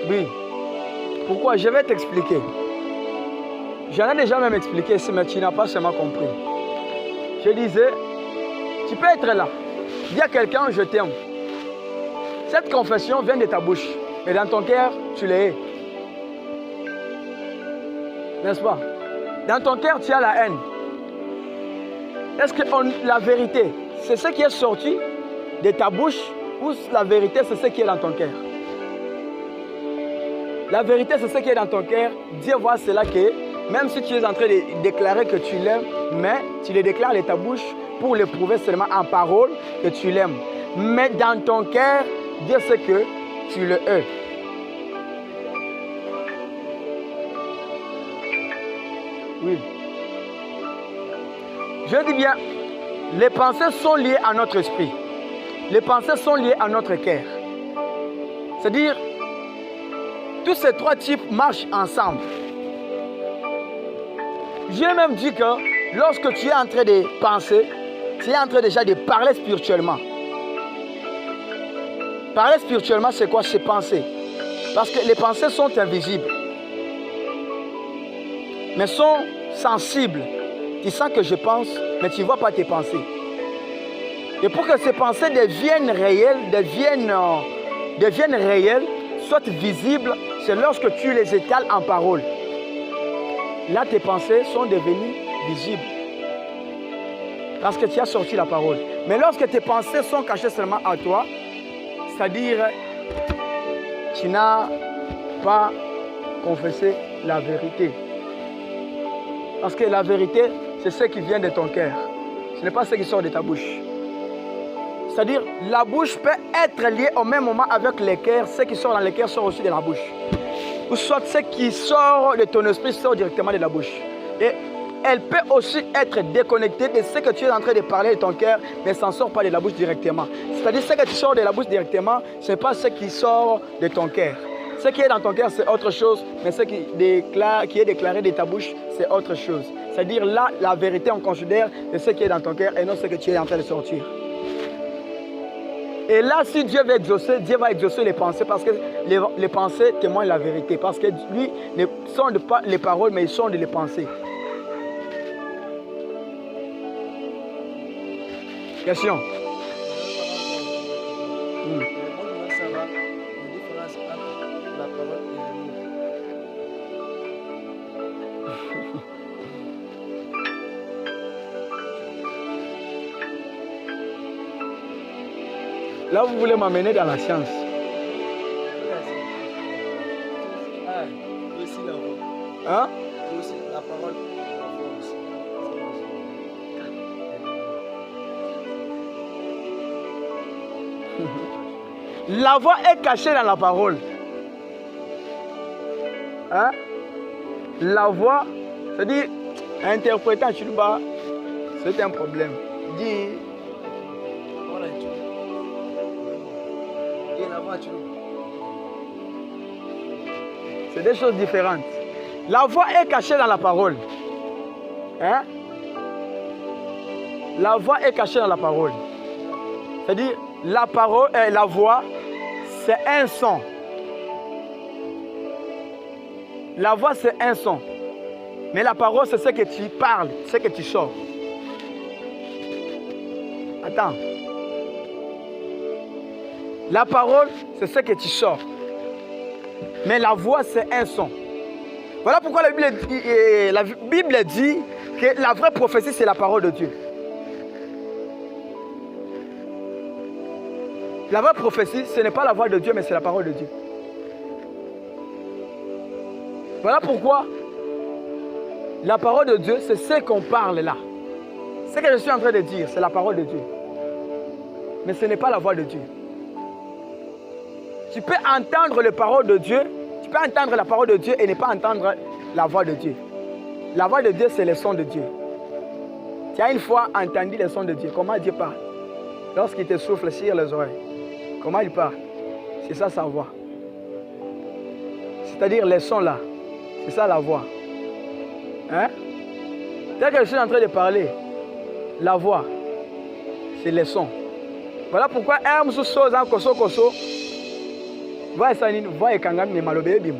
[SPEAKER 1] Oui. Pourquoi? Je vais t'expliquer. J'en ai déjà même expliqué, mais tu n'as pas seulement compris. Je disais, tu peux être là. Dis à quelqu'un, je t'aime. Cette confession vient de ta bouche. Et dans ton cœur, tu l'es. N'est-ce pas? Dans ton cœur, tu as la haine. Est-ce que la vérité, c'est ce qui est sorti de ta bouche ou la vérité, c'est ce qui est dans ton cœur? La vérité, c'est ce qui est dans ton cœur. Dieu voit cela que, même si tu es en train de déclarer que tu l'aimes, mais tu le déclares de ta bouche pour le prouver seulement en parole que tu l'aimes. Mais dans ton cœur, Dieu sait que tu le hais. Oui. Je dis bien, Les pensées sont liées à notre esprit. Les pensées sont liées à notre cœur. C'est-à-dire, tous ces trois types marchent ensemble. J'ai même dit que lorsque tu es en train de penser, tu es en train déjà de parler spirituellement. Parler spirituellement, c'est quoi? C'est penser. Parce que les pensées sont invisibles, mais sont sensibles. Tu sens que je pense, mais tu ne vois pas tes pensées. Et pour que ces pensées deviennent réelles, soient visibles, c'est lorsque tu les étales en parole. Là, tes pensées sont devenues visibles. Parce que tu as sorti la parole. Mais lorsque tes pensées sont cachées seulement à toi, c'est-à-dire, tu n'as pas confessé la vérité. Parce que la vérité, c'est ce qui vient de ton cœur. Ce n'est pas ce qui sort de ta bouche. C'est-à-dire, la bouche peut être liée au même moment avec le cœur. Ce qui sort dans le cœur sort aussi de la bouche. Ou soit ce qui sort de ton esprit sort directement de la bouche. Et elle peut aussi être déconnectée de ce que tu es en train de parler de ton cœur, mais ça ne sort pas de la bouche directement. C'est-à-dire, ce que tu sors de la bouche directement, ce n'est pas ce qui sort de ton cœur. Ce qui est dans ton cœur, c'est autre chose, mais ce qui est déclaré de ta bouche, c'est autre chose. C'est-à-dire, là, la vérité, on considère de ce qui est dans ton cœur et non ce que tu es en train de sortir. Et là, si Dieu veut exaucer, Dieu va exaucer les pensées parce que les pensées témoignent la vérité. Parce que lui, ne sont pas les paroles, mais ils sont les pensées. Question. Là, vous voulez m'amener dans la science. Hein? La parole. La voix est cachée dans la parole. Hein? La voix, c'est-à-dire, interpréter en Chiluba, c'est un problème. Dis. C'est des choses différentes. La voix est cachée dans la parole. Hein? La voix est cachée dans la parole. C'est-à-dire, la parole, la voix, c'est un son. La voix, c'est un son. Mais la parole, c'est ce que tu parles, ce que tu sors. Attends. La parole, c'est ce que tu sors. Mais la voix, c'est un son. Voilà pourquoi la Bible dit que la vraie prophétie, c'est la parole de Dieu. La vraie prophétie, ce n'est pas la voix de Dieu, mais c'est la parole de Dieu. Voilà pourquoi la parole de Dieu, c'est ce qu'on parle là. Ce que je suis en train de dire, c'est la parole de Dieu. Mais ce n'est pas la voix de Dieu. Tu peux entendre les paroles de Dieu, tu peux entendre la parole de Dieu et ne pas entendre la voix de Dieu. La voix de Dieu, c'est le son de Dieu. Tu as une fois entendu le son de Dieu. Comment Dieu parle? Lorsqu'il te souffle sur les oreilles. Comment il parle? C'est ça sa voix. C'est-à-dire les sons là. C'est ça la voix. Hein? Tel que je suis en train de parler, la voix, c'est les sons. Voilà pourquoi un chose en koso koso. Va esanini, va ekangami me malobe bima.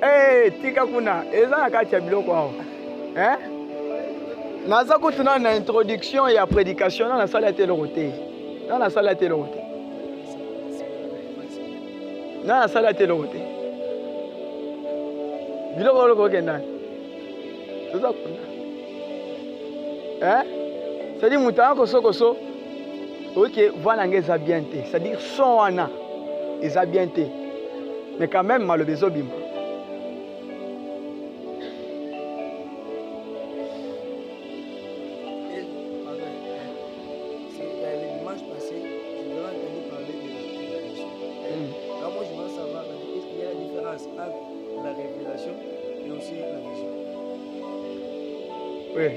[SPEAKER 1] Eh, tika kuna, eza nakati ya biloko awo. Hein? Naza kutuna na introduction et à prédication dans la salle à télé. Dans la salle à télé. Dans la salle à télé. Biloko loko kenda. Toza kuna. Hein? C'est-à-dire mutana koso koso. OK, voilà ngeza bien té. C'est-à-dire son wana eza bien té. Mais quand même malobezo bima.
[SPEAKER 3] La révélation et aussi la vision.
[SPEAKER 1] Oui.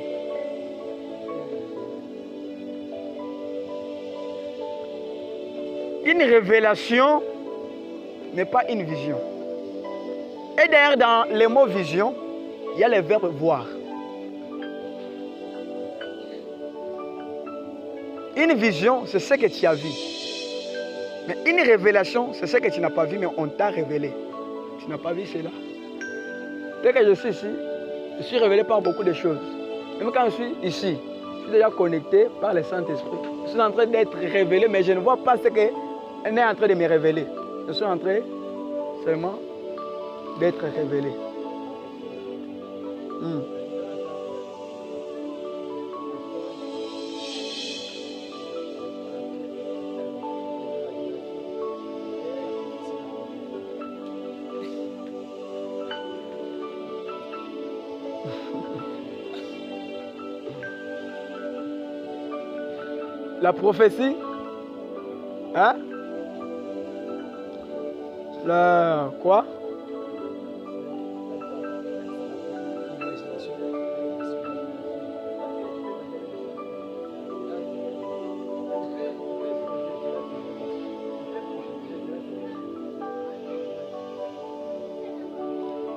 [SPEAKER 1] Une révélation n'est pas une vision. Et d'ailleurs, dans les mots vision, il y a le verbe voir. Une vision, c'est ce que tu as vu. Mais une révélation, c'est ce que tu n'as pas vu, mais on t'a révélé. Tu n'as pas vu cela. Dès que je suis ici, je suis révélé par beaucoup de choses. Même quand je suis ici, je suis déjà connecté par le Saint-Esprit. Je suis en train d'être révélé, mais je ne vois pas ce qu'elle est en train de me révéler. Je suis en train seulement d'être révélé. La prophétie, hein? La quoi?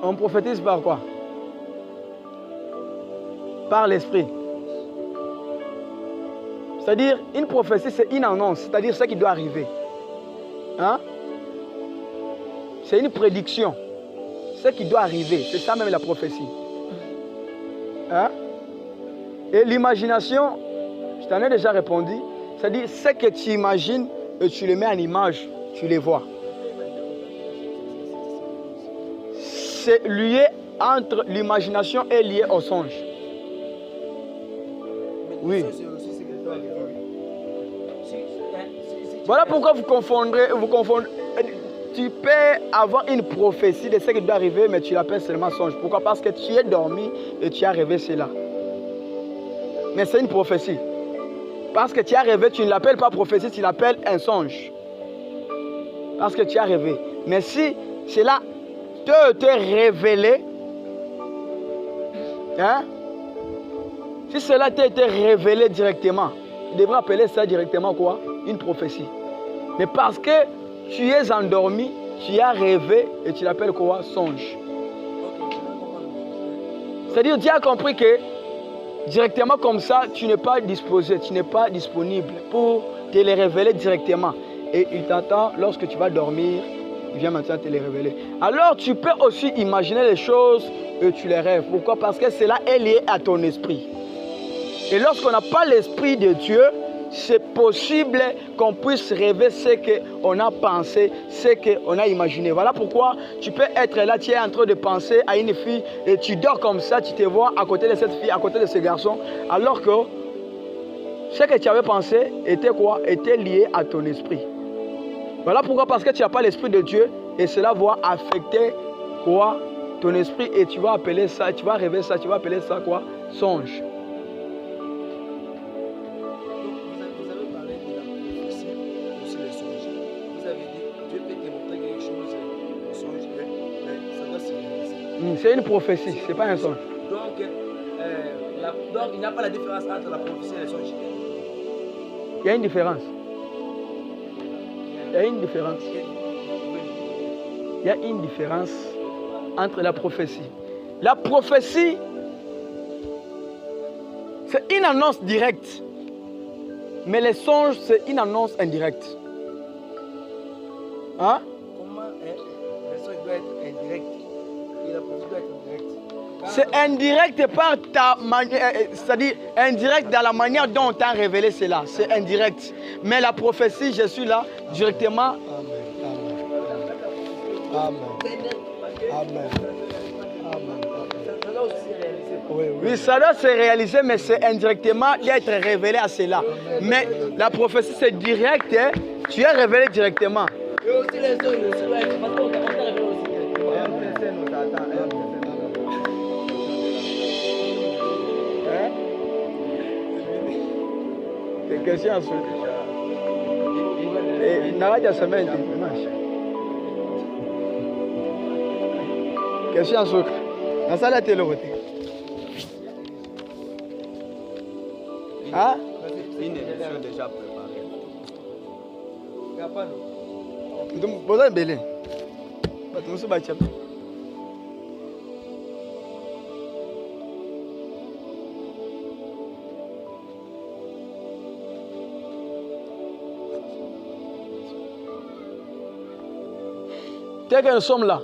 [SPEAKER 1] On prophétise par quoi? Par l'esprit. C'est-à-dire, une prophétie, c'est une annonce, c'est-à-dire ce qui doit arriver. Hein? C'est une prédiction. Ce qui doit arriver, c'est ça même la prophétie. Hein? Et l'imagination, je t'en ai déjà répondu, c'est-à-dire ce que tu imagines et tu le mets en image, tu les vois. C'est lié entre l'imagination et lié au songe. Oui. Voilà pourquoi vous confondez. Tu peux avoir une prophétie de ce qui doit arriver, mais tu l'appelles seulement songe. Pourquoi? Parce que tu es dormi et tu as rêvé cela. Mais c'est une prophétie. Parce que tu as rêvé, tu ne l'appelles pas prophétie, tu l'appelles un songe. Parce que tu as rêvé. Mais si cela te révélé, hein? Si cela t'a été révélé directement, tu devrais appeler ça directement quoi? Une prophétie. Mais parce que tu es endormi, tu as rêvé et tu l'appelles quoi? Songe. C'est-à-dire, tu as compris que directement comme ça, tu n'es pas disposé, tu n'es pas disponible pour te les révéler directement. Et il t'attend lorsque tu vas dormir, il vient maintenant te les révéler. Alors tu peux aussi imaginer les choses et tu les rêves. Pourquoi? Parce que cela est lié à ton esprit. Et lorsqu'on n'a pas l'esprit de Dieu, c'est possible qu'on puisse rêver ce qu'on a pensé, ce qu'on a imaginé. Voilà pourquoi tu peux être là, tu es en train de penser à une fille et tu dors comme ça, tu te vois à côté de cette fille, à côté de ce garçon, alors que ce que tu avais pensé était quoi? Était lié à ton esprit. Voilà pourquoi, parce que tu n'as pas l'esprit de Dieu et cela va affecter quoi? Ton esprit, et tu vas appeler ça, tu vas rêver ça, tu vas appeler ça quoi? Songe. C'est une prophétie, ce n'est pas un songe.
[SPEAKER 2] Donc, il n'y a pas la différence entre la prophétie et le songe.
[SPEAKER 1] Il y a une différence. Il y a une différence. Il y a une différence entre la prophétie. La prophétie, c'est une annonce directe. Mais les songes, c'est une annonce indirecte. Hein?
[SPEAKER 2] Comment le songe doit être indirect?
[SPEAKER 1] C'est indirect par ta manière, c'est-à-dire indirect dans la manière dont on t'a révélé cela. C'est indirect. Mais la prophétie, je suis là directement. Amen. Amen. Oui, ça doit se réaliser, mais c'est indirectement d'être révélé à cela. Mais la prophétie, c'est direct. Hein? Tu es révélé directement.
[SPEAKER 2] Et aussi les songes, parce qu'on t'a révélé aussi directement.
[SPEAKER 1] Question ensuite. Et n'arrête de se mettre. Question ensuite. Dans ça, la télé. Hein?
[SPEAKER 2] Une émission déjà préparée.
[SPEAKER 1] Donc, vous avez belé. Vous avez belé. Dès que nous sommes là,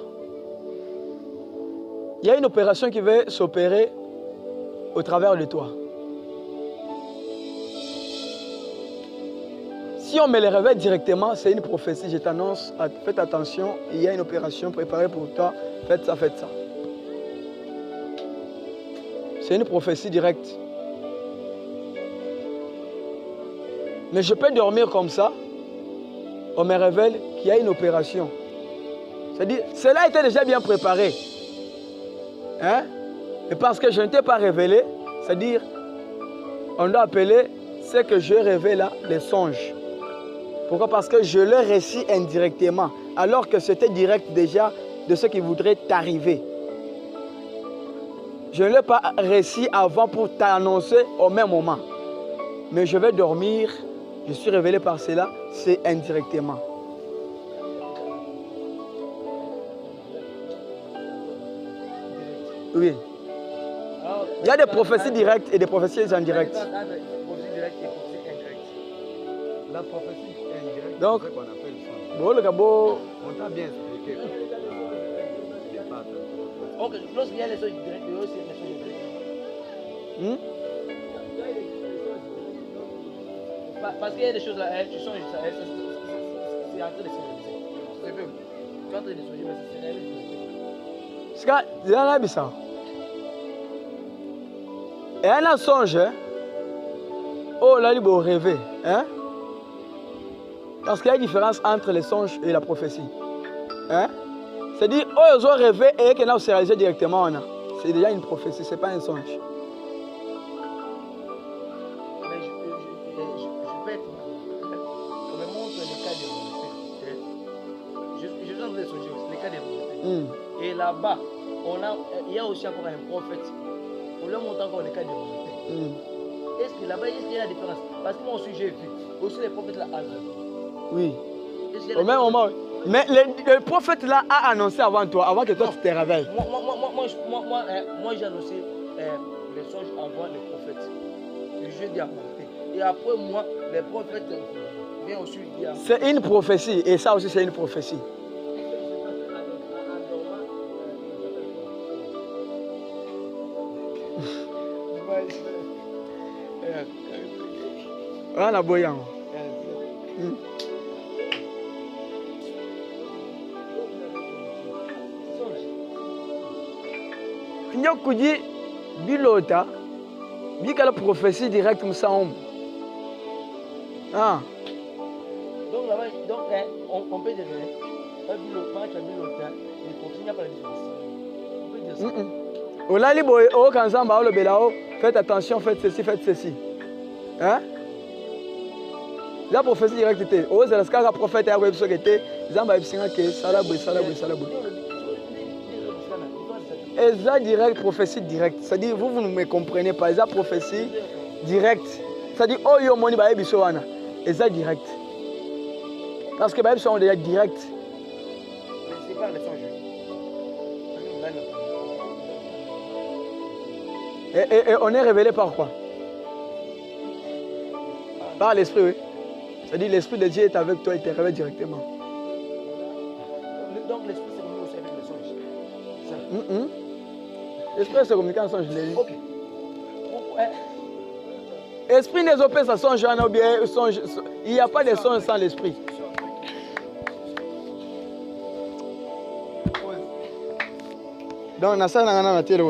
[SPEAKER 1] il y a une opération qui va s'opérer au travers de toi. Si on me les révèle directement, c'est une prophétie. Je t'annonce, faites attention, il y a une opération préparée pour toi. Faites ça, faites ça. C'est une prophétie directe. Mais je peux dormir comme ça. On me révèle qu'il y a une opération. C'est-à-dire, cela était déjà bien préparé. Hein? Et parce que je ne t'ai pas révélé, c'est-à-dire, on doit appeler ce que je révèle là, les songes. Pourquoi? Parce que je le récite indirectement, alors que c'était direct déjà de ce qui voudrait t'arriver. Je ne l'ai pas récit avant pour t'annoncer au même moment. Mais je vais dormir, je suis révélé par cela, c'est indirectement. Oui. Il y a des prophéties directes et des prophéties indirectes.
[SPEAKER 2] La prophétie indirecte,
[SPEAKER 1] donc,
[SPEAKER 2] c'est ce qu'on appelle ça.
[SPEAKER 1] Bon, le gabo.
[SPEAKER 2] On t'a bien expliqué.
[SPEAKER 3] Ok, lorsqu'il y a les choses directes, il y a aussi les choses indirectes. Parce qu'il y a des choses là, tu sens, c'est en train de se réaliser. C'est vrai. Tu es en train de se réaliser, mais c'est réalisé.
[SPEAKER 1] C'est quand il y en a ça. Et un a songe, hein? Oh, là, il faut rêver, hein? Parce qu'il y a une différence entre les songes et la prophétie. Hein? C'est-à-dire, oh, ils ont rêvé et qu'ils ont se réalisé directement. C'est déjà une prophétie, ce n'est pas un songe.
[SPEAKER 3] Mais je peux être. On me montre les cas de vérité. Je viens de les songer aussi, les cas de vérité. Et là-bas, il y a aussi encore un prophète. On leur montre encore les cas de vérité. Est-ce que là-bas, est-ce qu'il y a la différence? Parce que moi aussi, j'ai vu. Aussi, les prophètes là,
[SPEAKER 1] oui. Au même moment. Mais le prophète là a annoncé avant toi, avant que toi tu te réveilles.
[SPEAKER 3] Moi j'ai annoncé les songes avant les prophètes. Le jeu dit à monter. Et après moi, les prophètes viennent aussi dire.
[SPEAKER 1] C'est une prophétie. Et ça aussi, c'est une prophétie. On a boyant. Nyokuji bilota bikala prophétie directe musaom. Ah.
[SPEAKER 3] Donc là-bas, on peut dire bilota, il continue à pas la différence. On peut dire ça.
[SPEAKER 1] Olali boy o kanzamba o belao, faites attention, faites ceci, faites ceci. Hein? La prophétie directe était. Oh, c'est la prophète a web so était. Zamba ibsinga ke salabwe. Et ça direct, prophétie directe. C'est-à-dire, vous ne me comprenez pas. Ça prophétie directe. C'est-à-dire, oh yo moni ba ebiso wana. Et ça direct. Parce que ba ebiso on déjà direct.
[SPEAKER 3] Mais c'est pas les songes.
[SPEAKER 1] Et on est révélé par quoi? Par l'esprit, oui. C'est-à-dire, l'esprit de Dieu est avec toi, il te révèle directement.
[SPEAKER 3] Donc l'esprit se communique aussi avec les songes.
[SPEAKER 1] L'esprit se communique en songe, je l'ai dit.
[SPEAKER 3] Ok.
[SPEAKER 1] Esprit des opés, ça songe, ou bien songe. Il n'y a pas de songe sans l'esprit. Donc, on a ça dans la télé.